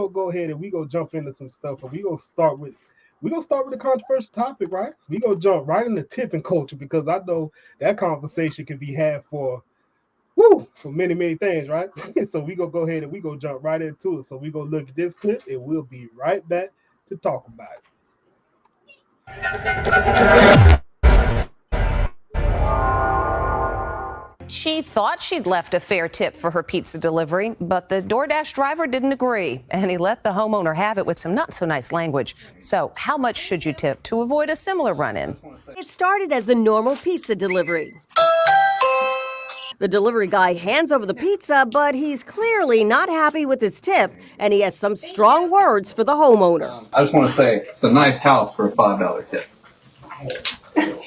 gonna go ahead and we gonna jump into some stuff, and we gonna start with a controversial topic, right? We gonna jump right into tipping culture because I know that conversation can be had for many, many things, right? So we gonna go ahead and we gonna jump right into it. So we gonna look at this clip and we'll be right back to talk about it. She thought she'd left a fair tip for her pizza delivery, but the DoorDash driver didn't agree, and he let the homeowner have it with some not so nice language. So how much should you tip to avoid a similar run-in? It started as a normal pizza delivery. The delivery guy hands over the pizza, but he's clearly not happy with his tip, and he has some strong words for the homeowner. I just want to say, it's a nice house for a $5 tip.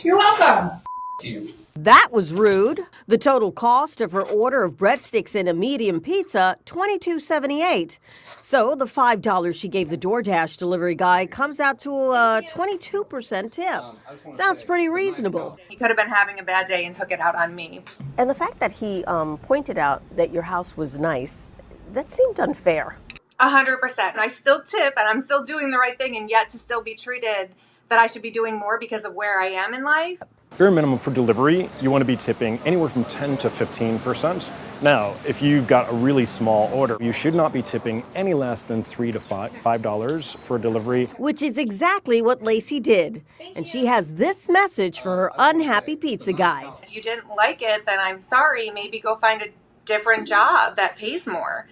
You're welcome. You. That was rude. The total cost of her order of breadsticks and a medium pizza, $22.78. So the $5 she gave the DoorDash delivery guy comes out to a 22% tip. Sounds pretty reasonable. He could have been having a bad day and took it out on me. And the fact that he pointed out that your house was nice, that seemed unfair. 100%. I still tip and I'm still doing the right thing, and yet to still be treated that I should be doing more because of where I am in life. Bare minimum for delivery, you want to be tipping anywhere from 10 to 15%. Now, if you've got a really small order, you should not be tipping any less than $3 to $5 for delivery. Which is exactly what Lacey did. And she has this message for her unhappy pizza guy. If you didn't like it, then I'm sorry. Maybe go find a different job that pays more.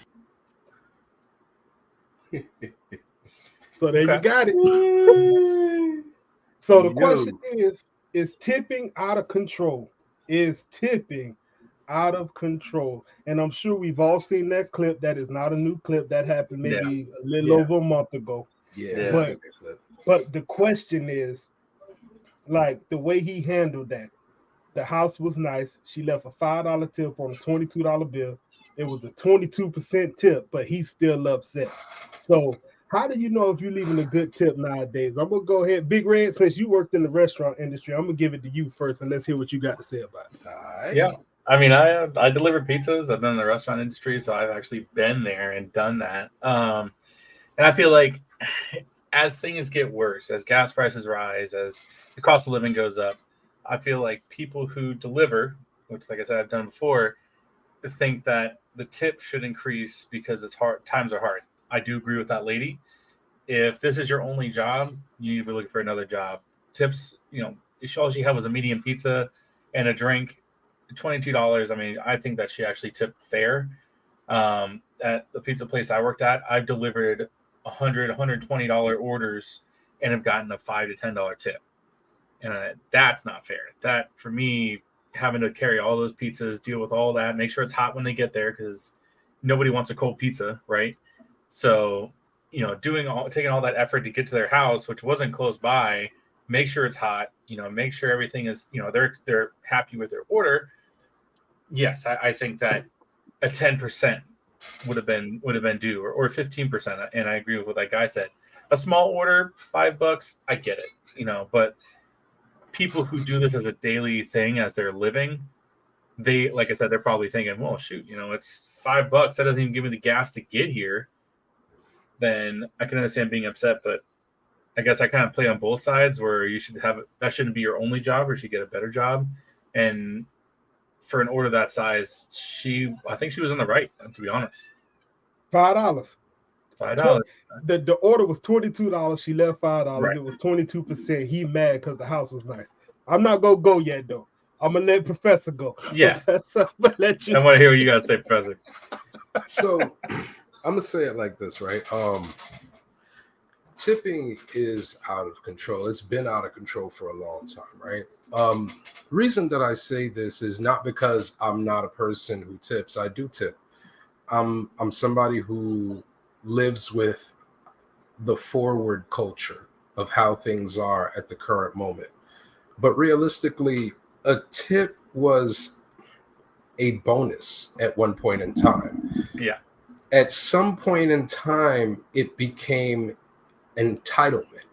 So there you got it. So the question is tipping out of control? Is tipping out of control? And I'm sure we've all seen that clip. That is not a new clip. That happened maybe a little over a month ago. Yeah. But the question is, like, the way he handled that. The house was nice. She left a $5 tip on a $22 bill. It was a 22% tip, but he's still upset. So how do you know if you're leaving a good tip nowadays? I'm going to go ahead. Big Red, since you worked in the restaurant industry, I'm going to give it to you first, and let's hear what you got to say about it. All right. Yeah. I mean, I deliver pizzas. I've been in the restaurant industry, so I've actually been there and done that. And I feel like as things get worse, as gas prices rise, as the cost of living goes up, I feel like people who deliver, which, like I said, I've done before, think that the tip should increase because it's hard. Times are hard. I do agree with that lady. If this is your only job, you need to be looking for another job. Tips, if all she had was a medium pizza and a drink, $22. I mean, I think that she actually tipped fair. At the pizza place I worked at, I've delivered $100, $120 orders and have gotten a $5 to $10 tip. And that's not fair. That, for me, having to carry all those pizzas, deal with all that, make sure it's hot when they get there because nobody wants a cold pizza, right? So, taking all that effort to get to their house, which wasn't close by, make sure it's hot, make sure everything is, they're happy with their order. Yes, I think that a 10% would have been due, or 15%. And I agree with what that guy said. A small order, $5, I get it, but people who do this as a daily thing, as they're living, they, like I said, they're probably thinking, well, shoot, it's $5. That doesn't even give me the gas to get here. Then I can understand being upset, but I guess I kind of play on both sides where that shouldn't be your only job, or you should get a better job. And for an order that size, I think she was in the right, to be honest. $5. $5. The order was $22. She left $5. Right. It was 22%. He mad because the house was nice. I'm not gonna go yet though. I'm gonna let Professor go. Yeah. Professor, I'm gonna let you. I want to hear what you got to say, Professor. So I'm gonna say it like this, right? Tipping is out of control. It's been out of control for a long time, right? Reason that I say this is not because I'm not a person who tips. I do tip. I'm somebody who lives with the forward culture of how things are at the current moment. But realistically, a tip was a bonus at one point in time. Yeah. At some point in time, it became entitlement.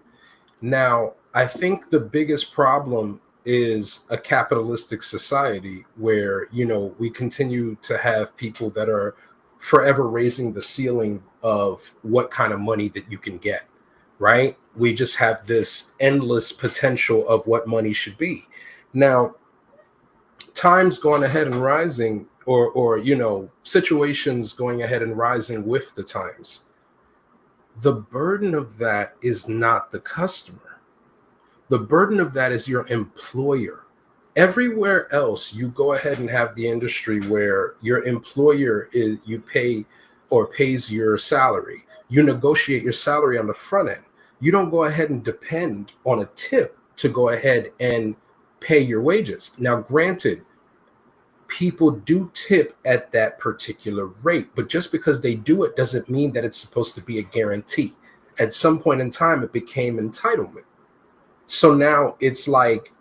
Now, I think the biggest problem is a capitalistic society where, we continue to have people that are forever raising the ceiling of what kind of money that you can get, right? We just have this endless potential of what money should be. Now, times going ahead and rising, or situations going ahead and rising with the times. The burden of that is not the customer. The burden of that is your employer. Everywhere else, you go ahead and have the industry where your employer pays your salary. You negotiate your salary on the front end. You don't go ahead and depend on a tip to go ahead and pay your wages. Now, granted, people do tip at that particular rate, but just because they do it doesn't mean that it's supposed to be a guarantee. At some point in time, it became entitlement. So now it's like,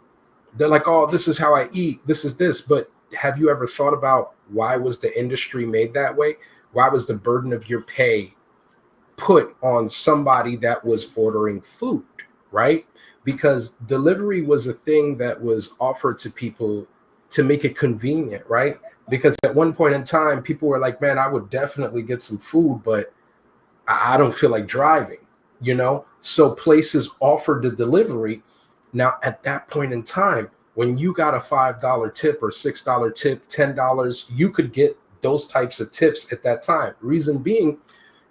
they're like, oh, this is how I eat. This is this. But have you ever thought about why was the industry made that way? Why was the burden of your pay put on somebody that was ordering food, right? Because delivery was a thing that was offered to people to make it convenient, right? Because at one point in time, people were like, man, I would definitely get some food, but I don't feel like driving, So places offered the delivery. Now, at that point in time, when you got a $5 tip or $6 tip, $10, you could get those types of tips at that time. Reason being,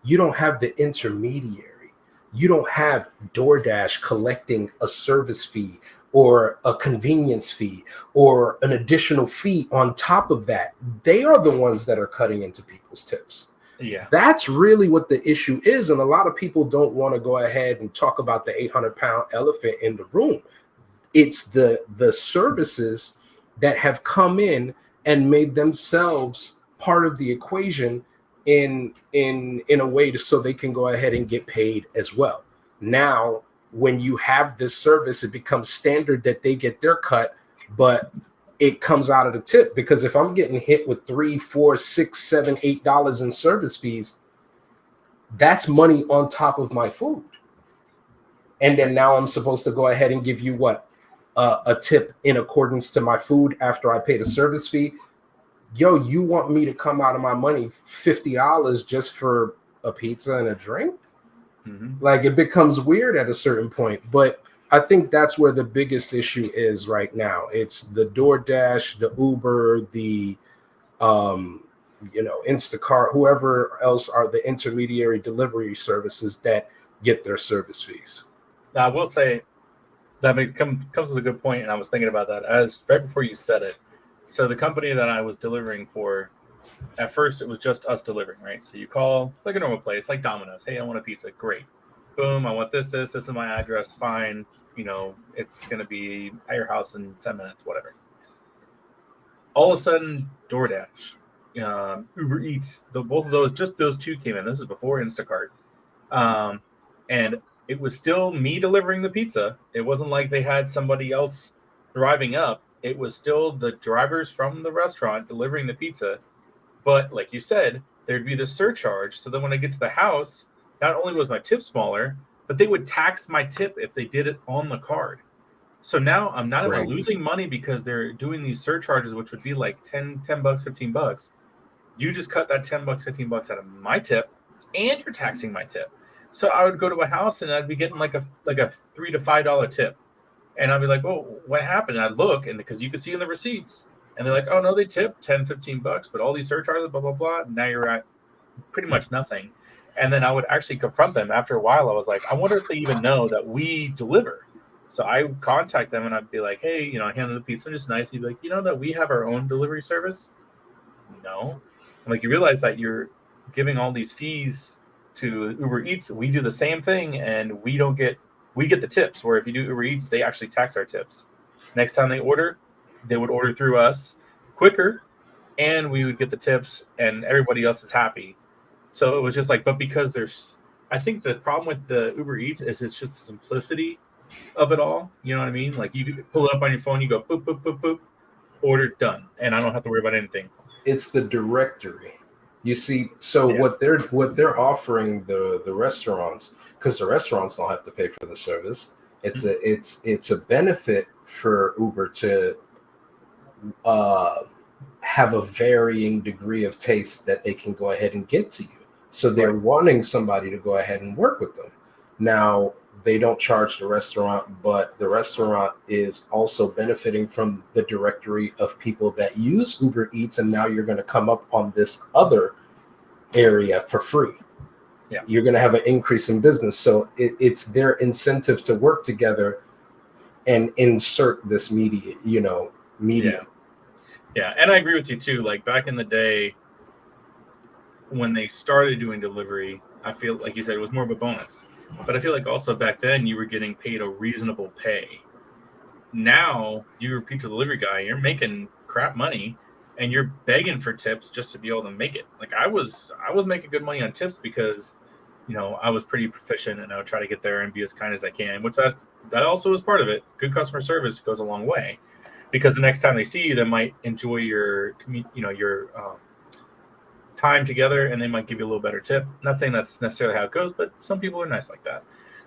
you don't have the intermediary. You don't have DoorDash collecting a service fee or a convenience fee or an additional fee on top of that. They are the ones that are cutting into people's tips. Yeah. That's really what the issue is. And a lot of people don't want to go ahead and talk about the 800-pound elephant in the room. It's the services that have come in and made themselves part of the equation in a way so they can go ahead and get paid as well. Now, when you have this service, it becomes standard that they get their cut, but it comes out of the tip. Because if I'm getting hit with $3, $4, $6, $7, $8 in service fees, that's money on top of my food. And then now I'm supposed to go ahead and give you a tip in accordance to my food after I pay the service fee. Yo, you want me to come out of my money $50 just for a pizza and a drink? Mm-hmm. Like, it becomes weird at a certain point. But I think that's where the biggest issue is right now. It's the DoorDash, the Uber, the Instacart, whoever else are the intermediary delivery services that get their service fees. Now, I will say that comes with a good point, and I was thinking about that as right before you said it. So the company that I was delivering for, at first it was just us delivering, right? So you call like a normal place, like Domino's. Hey, I want a pizza. Great. Boom. I want this. This is my address. Fine. It's going to be at your house in 10 minutes, whatever. All of a sudden, DoorDash, Uber Eats, both of those, just those two came in. This is before Instacart. And it was still me delivering the pizza. It wasn't like they had somebody else driving up. It was still the drivers from the restaurant delivering the pizza. But like you said, there'd be the surcharge. So then when I get to the house, not only was my tip smaller, but they would tax my tip if they did it on the card. So now I'm not even losing money because they're doing these surcharges, which would be like $10, $15. You just cut that $10, $15 out of my tip, and you're taxing my tip. So I would go to a house and I'd be getting like a $3 to $5 tip. And I'd be like, well, what happened? And I'd look, and because you could see in the receipts, and they're like, oh no, they tipped $10, $15, but all these surcharges, blah, blah, blah. And now you're at pretty much nothing. And then I would actually confront them. After a while, I was like, I wonder if they even know that we deliver. So I would contact them and I'd be like, hey, I handle the pizza just nice. He'd be like, that we have our own delivery service? No. I'm like, you realize that you're giving all these fees to Uber Eats. We do the same thing, and we get the tips, where if you do Uber Eats, they actually tax our tips. Next time they would order through us quicker, and we would get the tips, and everybody else is happy. So it was just like, but because I think the problem with the Uber Eats is it's just the simplicity of it all. You know what I mean? Like, you pull it up on your phone, you go boop, boop, boop, boop, order, done. And I don't have to worry about anything. It's the directory. You see, so yeah. what they're offering the restaurants, because the restaurants don't have to pay for the service. It's a benefit for Uber to have a varying degree of taste that they can go ahead and get to you. So they're wanting somebody to go ahead and work with them. Now, they don't charge the restaurant, but the restaurant is also benefiting from the directory of people that use Uber Eats. And now you're going to come up on this other area for free. Yeah. You're going to have an increase in business. So it's their incentive to work together and insert this media. Yeah, and I agree with you too. Like back in the day, when they started doing delivery, I feel like you said it was more of a bonus. But I feel like also back then you were getting paid a reasonable pay. Now you're a pizza delivery guy, you're making crap money, and you're begging for tips just to be able to make it. Like I was making good money on tips because, I was pretty proficient and I would try to get there and be as kind as I can. Which that also is part of it. Good customer service goes a long way. Because the next time they see you, they might enjoy your time together, and they might give you a little better tip. Not saying that's necessarily how it goes, but some people are nice like that.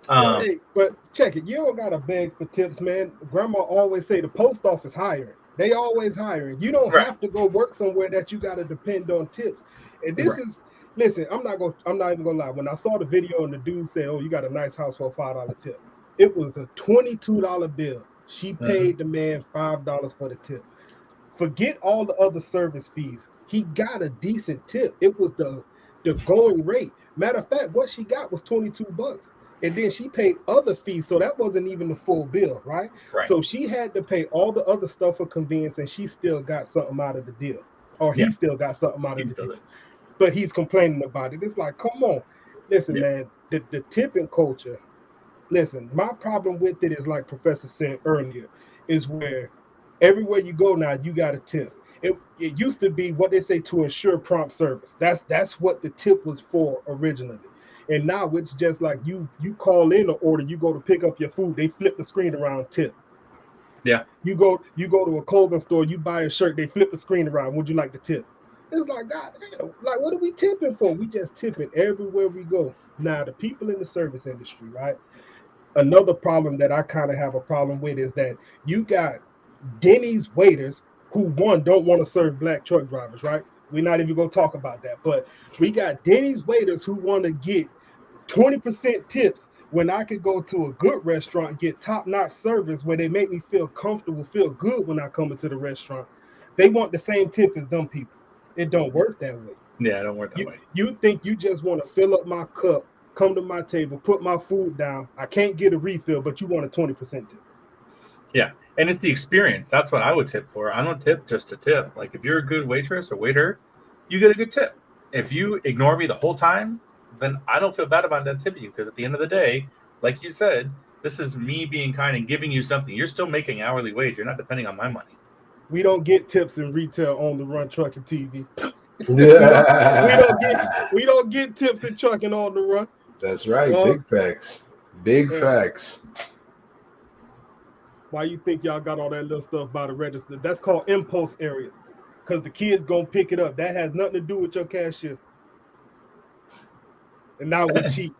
Hey, but check it. You don't gotta beg for tips, man. Grandma always say the post office hiring. They always hiring. You don't have to go work somewhere that you gotta depend on tips. And this is listen. I'm not even gonna lie. When I saw the video and the dude said, "Oh, you got a nice house for a $5 tip," it was a $22 bill. She paid the man $5 for the tip. Forget all the other service fees. He got a decent tip. It was the going rate. Matter of fact, what she got was $22. And then she paid other fees. So that wasn't even the full bill, right? So she had to pay all the other stuff for convenience, and she still got something out of the deal. Or he still got something out of the deal. But he's complaining about it. It's like, come on. Listen, man, the tipping culture. Listen, my problem with it is like Professor said earlier, is where everywhere you go now, you got a tip. It used to be what they say to ensure prompt service. That's what the tip was for originally. And now it's just like you call in an order, you go to pick up your food, they flip the screen around, tip. Yeah. You go to a clothing store, you buy a shirt, they flip the screen around. Would you like to tip? It's like, God damn, like what are we tipping for? We just tipping everywhere we go. Now the people in the service industry, right? Another problem that I kind of have a problem with is that you got Denny's waiters who don't want to serve black truck drivers, right? We're not even going to talk about that, but we got Denny's waiters who want to get 20% tips when I could go to a good restaurant, get top-notch service where they make me feel comfortable, feel good when I come into the restaurant. They want the same tip as them people. It don't work that way. Yeah, it don't work that way. You think you just want to fill up my cup, come to my table, put my food down. I can't get a refill, but you want a 20% tip. Yeah, and it's the experience. That's what I would tip for. I don't tip just to tip. Like if you're a good waitress or waiter, you get a good tip. If you ignore me the whole time, then I don't feel bad about that tipping you, because at the end of the day, like you said, this is me being kind and giving you something. You're still making hourly wage. You're not depending on my money. We don't get tips in retail on the run trucking TV. we don't get tips in trucking on the run. That's right. Big facts. Big facts. Why you think y'all got all that little stuff by the register? That's called impulse area, because the kids gonna pick it up. That has nothing to do with your cashier. And now we cheat.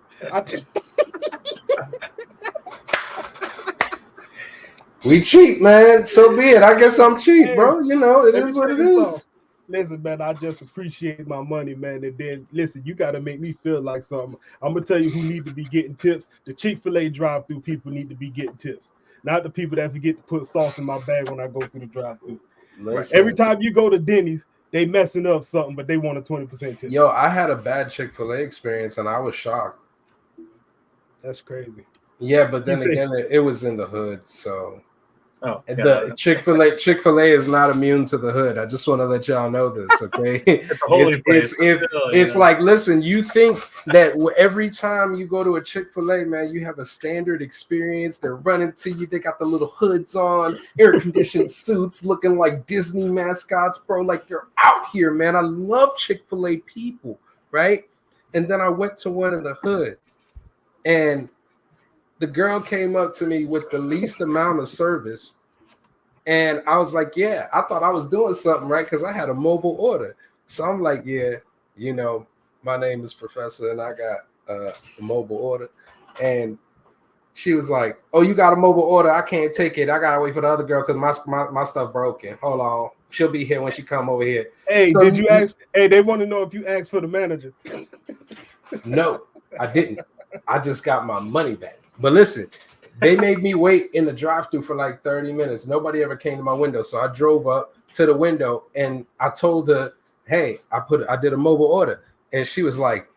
We cheat, man. So be it. I guess I'm cheap, bro. You know, it is what it is. Listen, man, I just appreciate my money, man. And then, listen, you got to make me feel like something. I'm going to tell you who need to be getting tips. The Chick-fil-A drive-thru people need to be getting tips. Not the people that forget to put sauce in my bag when I go through the drive-thru. Every time you go to Denny's, they messing up something, but they want a 20% tip. Yo, I had a bad Chick-fil-A experience, and I was shocked. That's crazy. Yeah, but then again, it was in the hood, so... Oh, yeah. The Chick-fil-A is not immune to the hood. I just want to let y'all know this, okay? It's like, listen, you think that every time you go to a Chick-fil-A, man, you have a standard experience. They're running to you. They got the little hoods on, air-conditioned suits, looking like Disney mascots, bro. Like they're out here, man. I love Chick-fil-A people, right? And then I went to one in the hood, and the girl came up to me with the least amount of service. And I was like, yeah, I thought I was doing something right because I had a mobile order. So I'm like, yeah, you know, my name is Professor and I got a mobile order. And she was like, oh, you got a mobile order? I can't take it. I got to wait for the other girl because my stuff broken. Hold on. She'll be here when she come over here. Hey, So did you ask? Hey, they want to know if you asked for the manager. No, I didn't. I just got my money back. But listen, they made me wait in the drive-thru for like 30 minutes. Nobody ever came to my window. So I drove up to the window and I told her, hey, I did a mobile order. And she was like,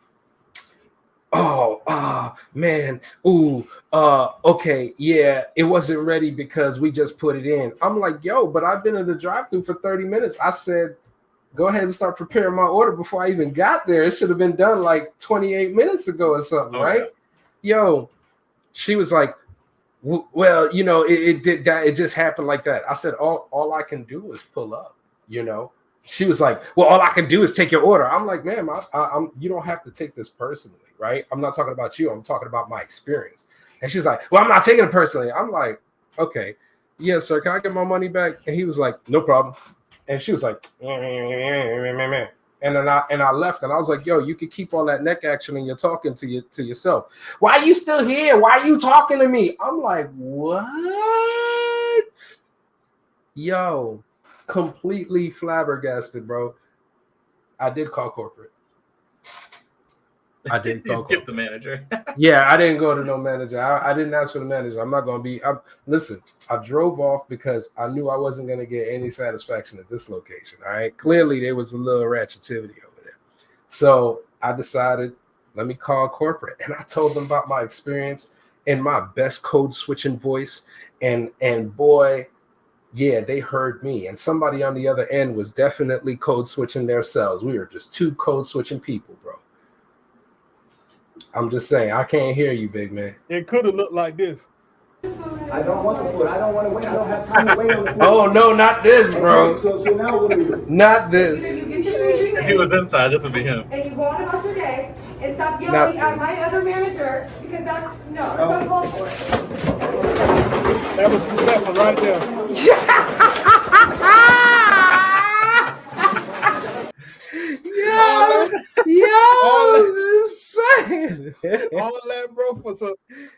man, okay, yeah, it wasn't ready because we just put it in. I'm like, yo, but I've been in the drive-thru for 30 minutes. I said, go ahead and start preparing my order before I even got there. It should have been done like 28 minutes ago or something, right? Yo, she was like, well, you know, it did that. It just happened like that. I said, all I can do is pull up, you know. She was like, well, all I can do is take your order. I'm like, ma'am, I'm you don't have to take this personally, right? I'm not talking about you. I'm talking about my experience. And she's like, well, I'm not taking it personally. I'm like, okay, yes, sir. Can I get my money back? And he was like, no problem. And she was like, and then I left, and I was like, yo, you could keep all that neck action and you're talking to yourself. Why are you still here? Why are you talking to me? I'm like, what? Yo, completely flabbergasted, bro. I did call corporate. I didn't call skip the manager. Yeah, I didn't go to no manager. I didn't ask for the manager. I'm not going to be. Listen, I drove off because I knew I wasn't going to get any satisfaction at this location. All right. Clearly, there was a little ratchetivity over there. So I decided, let me call corporate. And I told them about my experience in my best code switching voice. And boy, yeah, they heard me. And somebody on the other end was definitely code switching themselves. We were just two code switching people, bro. I'm just saying, I can't hear you, big man. It could have looked like this. I don't want the food. I don't want to wait. I don't have time to wait on the food. Oh, no, not this, bro. So now what do we do? Not this. If he was inside, this would be him. And you go on about your day and stop yelling at my other manager because that's uncalled for. That was Professor right there. All that, bro,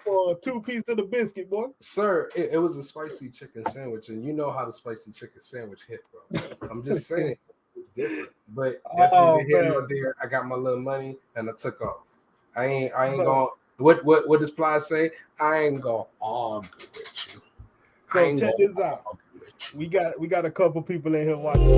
for 2 pieces of the biscuit, boy. Sir, it was a spicy chicken sandwich, and you know how the spicy chicken sandwich hit, bro. I'm just saying it's different. But that's neither here nor there. I got my little money and I took off. I ain't going. What does Ply say? I ain't gonna argue with you. So check this out. We got a couple people in here watching.